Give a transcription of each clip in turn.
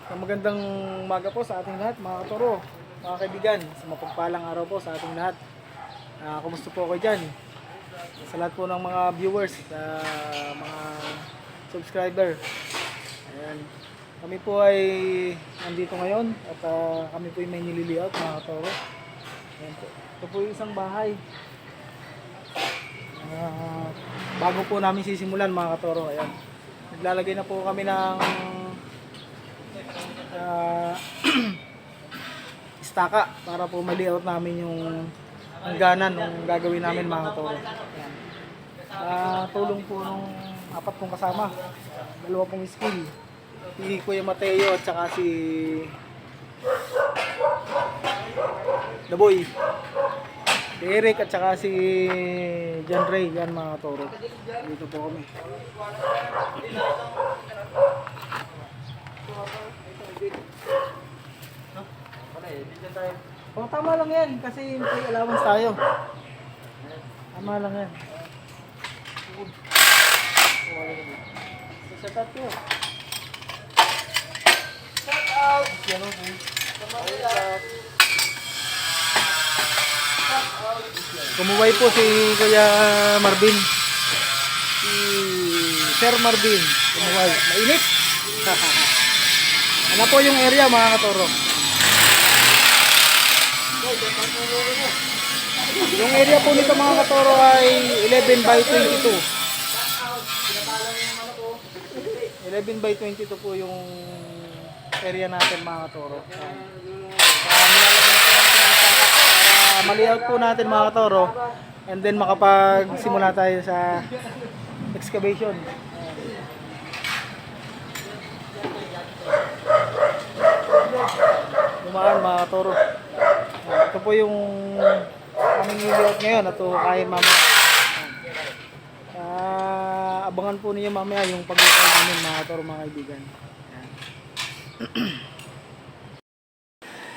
Magandang umaga po sa ating lahat mga katoro, mga kaibigan. Sa mapagpalang araw po sa ating lahat. Kumusta po kayo dyan? Sa lahat po ng mga viewers, mga subscriber. Ayan. Kami po ay nandito ngayon at kami po ay may nililiot mga katoro. Ayan po. Ito po yung isang bahay. Bago po namin sisimulan mga katoro. Ayan. Naglalagay na po kami ng istaka para po ma-layout namin yung hangganan ng gagawin namin mga toro. Ayan. Tulong po ng apat kong kasama, dalawa pong skill, si Kuya Mateo at saka si The Boy, si Eric at saka si John Ray. Yan mga toro, dito po kami. Oh, tama lang yan kasi may allowance tayo. Tama lang yan. Shout out po. Shout out. Kumuway po si Kuya Marvin. Si Sir Marvin. Kumuway. Mainit. Ano po yung area mga katoro? Yung area po nito mga katoro ay 11 by 22. 11 by 22 po yung area natin mga katoro. Ma-layout po natin mga katoro and then makapagsimula tayo sa excavation. Dumaan mga katoro. Ito po yung aming niliot ngayon at kain mamaya. Abangan po niyo mamaya yung pag-record namin mga katoro, mga kaibigan.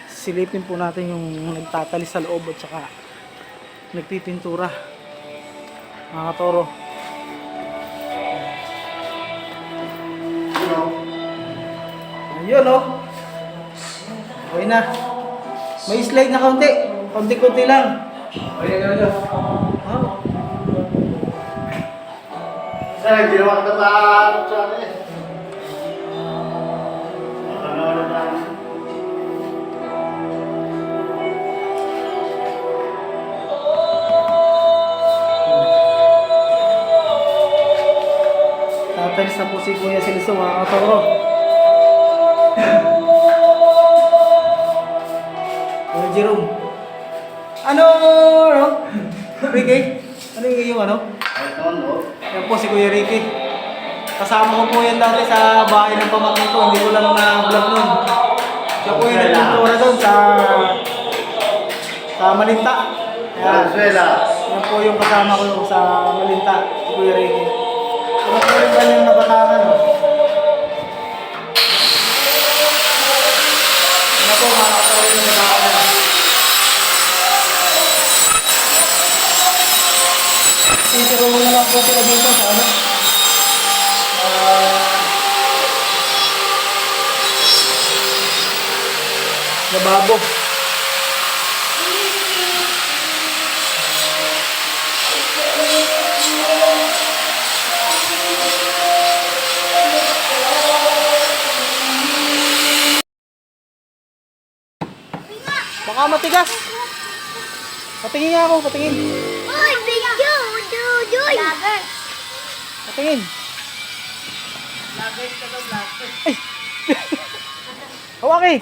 Silipin po natin yung nagtatali sa loob at saka nagpipintura mga katoro. Ayun o. Okay na. May slide na kaunti. Kaunti-kunti lang. Ayan. Oh. Sir, hindi naman katatakot sa akin eh. Ano na. Tatalis na po si Kuya Silso mga katoro. Kuya Jerome. Ano? Ricky? Ano yung iyong ano? Yan po si Kuya Ricky. Kasama ko po yan dati sa bahay ng pamangkin ko. Hindi ko lang na-vlog nun. Siya po yung nagpuntura doon sa Malinta. Yan. Yan po yung kasama ko sa Malinta, si Kuya Ricky. Ano po yung kanyang nabatangan? Ano po mga kapatid yung nabatangan? Isiro mo na lang po sila dito sa ano? Lababo. Baka matigas. Patingin nga ako, patingin. Uy, video! Dudoy! Patingin. Ay! Hawaki!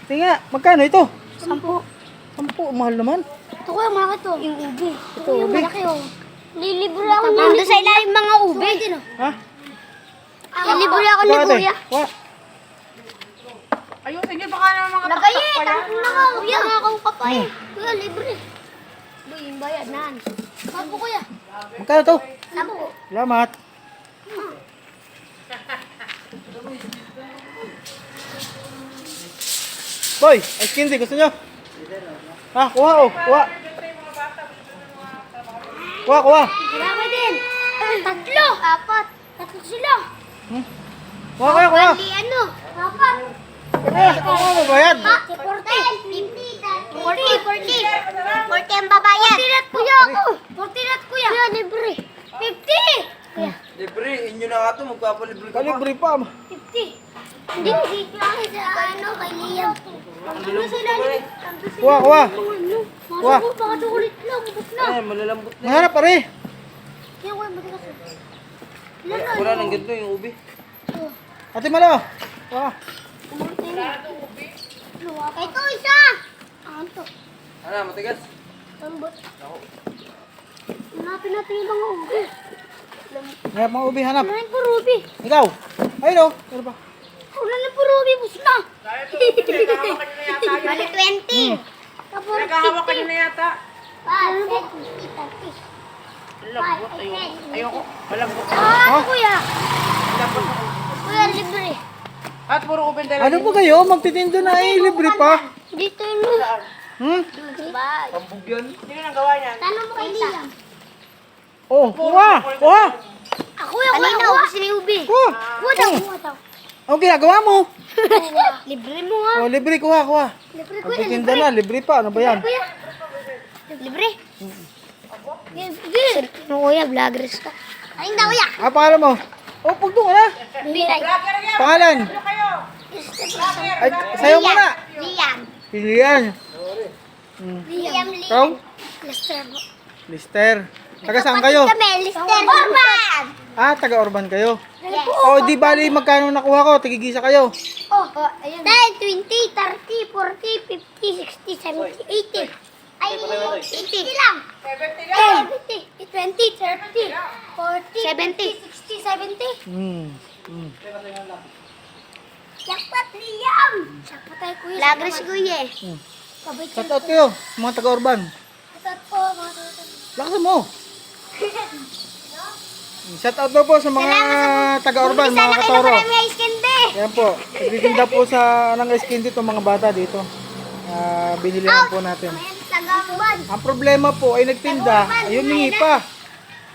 Tingin nga, magkano ito? 10. 10, mahal naman. Ito ko yung mga to. Yung ube. Ito yung ube. malaki oh. Lilibro ako niya. Nandun sa ilalim mga ube. Ha? Lilibro ako ni Ate, kuya. wa? Ayusin niyo baka naman mga Lagay taktak eh. pa yan. Tanong na ka. Kuya nga akong kapay. Kuya, libre. Uy, yung bayad nan. Sapo kuya. Magkano to? Sapo. Salamat. Boy, ice candy, gusto nyo? Ha, kuha oh, kuha. Kuha. Marami din. Tatlo. Apat. Tatlo sila. Kuha kayo, kuha. Bali, ano? Papa. Kuha mo bayad. Pa, 40. 50. 40 ang babayad. 40 rat kuya ako. 40 rat kuya. Kuya, libre. 50. Kuya, Libre, inyo na nga ito, magpapalibre ka pa. Kalibre pa. 50. Hindi, dito lang sa ano, kay Liam. Ano sila? Kuha, kuha. Kuha. Masa ko, baka ulit lang. Ubus na. Ay, malalambot na. Mahanap pare. Kaya kuya, matigas. Wala nang ganito yung ubi. Ate Malo. Kuha. Ito isa. Ano to? Ano, matigas? Lambot. Hanapin natin yung mga ubi. Hanap mga ubi, hanap. Wala po Ruby. Ikaw. Ayun o. Ano ba? Wala na po Ruby. Bus na. Bali 20. Tapos Naghahawa ka na yata. Ano ba? 50. Lambot, ayoko. Malambot. Ah, kuya. Kuya, libre. At puro open talaga. Ano po kayo? Magtitindo na eh. Libre pa. Dito yun. Hmm? Bye. Pambog yan. Sino nang gawa niyan? Tanong mo kay Liam. Oh, kuha. Kuha. Ako yung kanina, ubus ni Ubi. Kuha. Kuha daw, kuha daw. Ang ginagawa mo? Libre mo ha. Oh, libre. Kuha, kuha. Libre kuya, Magtitinda na. Libre pa. Ano ba yan? kuya. Libre. Sige. Ano kuya, vloggers ka. Ayun daw kuya. Ah, pangalan mo? Oh, pagdo ka na. Biray. Pangalan? Ay, sayo mo na. Liam. Pilihan. Liam. Ikaw? Lester po. Lister. Taga saan kayo? Kami, Lester Orban. Ah, taga Orban kayo. Yes. Oh, di bali magkano nakuha ko? Tigigisa kayo. Oh, ayun. 10, 20, 30, 40, 50, 60, 70, 80. Ay, 80 lang. 70, 20, 30, 40, 70, 60, 70. Hmm. Jackpot, Liam! Jackpot tayo, kuya. Lagre si kuya eh. Hmm. Kabay Shout out kayo, mga taga Orban. Jackpot po, mga tutulog. Lakasan mo. Shout out daw po sa mga taga Orban, mga katoro. Sana kayo ice candy. Ayan po. Nagtitinda po sa ng ice candy itong mga bata dito. Binili lang po natin. Ayan, taga-uban. Ang problema po ay nagtinda, ayun ningi pa.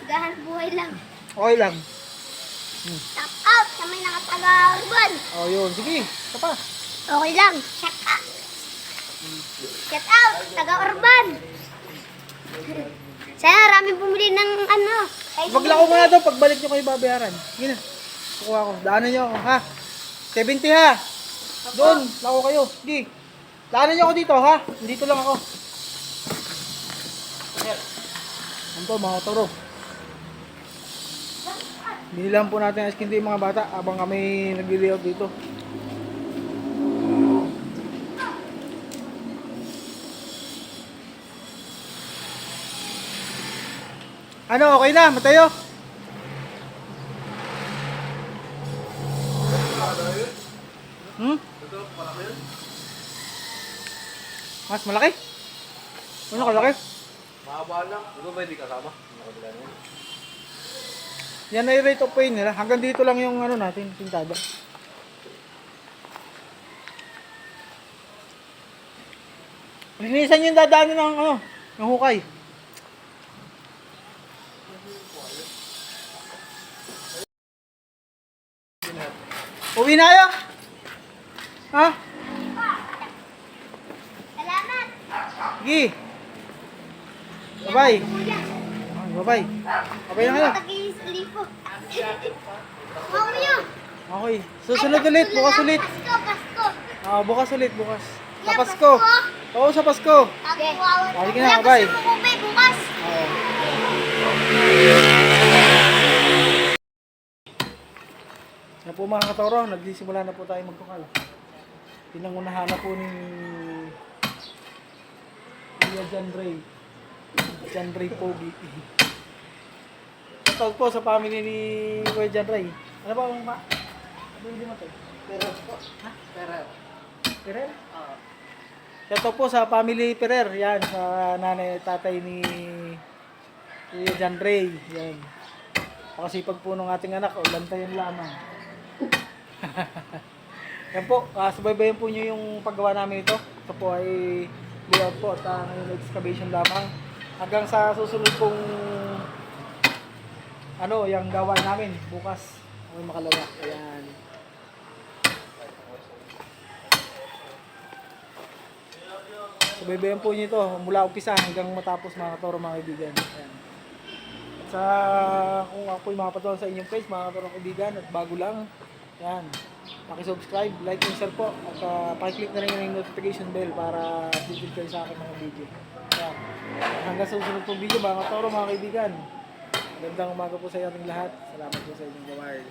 Gahan buhay lang. Okay lang. Tap out sa may nakataga-uban. Oh, yun. Sige, isa pa. Okay lang. Shout out. Shout out, taga-urban. Sana raming bumili ng ano. Maglako mo na daw, pagbalik nyo kayo babayaran. Sige na. Kukuha ko. Daanan nyo ako, ha? 70 ha? Doon, lako kayo. Sige. Daanan nyo ako dito, ha? Dito lang ako. Ano po, mga toro. Binilang po natin ang ice yung mga bata habang kami nag-layout dito. Ano, okay na? Matayo? Hmm? Mas malaki? Ano kalaki? Mahaba lang. Di ba hindi kasama? Nakabila na yun. Yan ay rate of pay nila. Hanggang dito lang yung ano natin, pintada. Linisan yung dadaanan ng ano, ng hukay. Uwi na kayo? Ha? Salamat. Sige. Bye-bye. Bye-bye. Bye-bye na kayo. Tag-iislipo. Mamaya. Okay. Susunod ulit. Bukas ulit. Pasko, Pasko. Bukas ulit. Bukas. Sa Yeah, Pasko. Oo, sa Pasko. Okay. Sige na, bye. Gusto mo kumpay bukas. Yan po mga katoro, nagsisimula na po tayo magtukal. Pinangunahan na po ni Kuya John Ray. John Ray Pogi. Shoutout po sa family ni Kuya John Ray. Ano ba ang pa? Ano yung lima to? Pero po. Ha? Pero. Perer? Shoutout po sa family Perer. Yan, sa nanay at tatay ni Kuya John Ray. Yan. Pakasipag po ng ating anak, o lantayan lamang. Yan po, subaybayan po nyo yung paggawa namin ito. Ito po ay layout po at ngayon excavation lamang. Hanggang sa susunod pong ano, yung gawa namin bukas. Ako makalawa. Ayan. subaybayan po nyo ito mula umpisa hanggang matapos mga katoro mga kaibigan. Ayan. At sa kung ako yung makapatuloy sa inyong page mga katoro kaibigan at bago lang, yan, paki-subscribe, like and share po at paki-click na rin yung notification bell para updated kayo sa akin mga video. Ayan. Hanggang sa susunod pong video mga katoro mga kaibigan. Magandang umaga po sa ating lahat. Salamat po sa inyong gaward.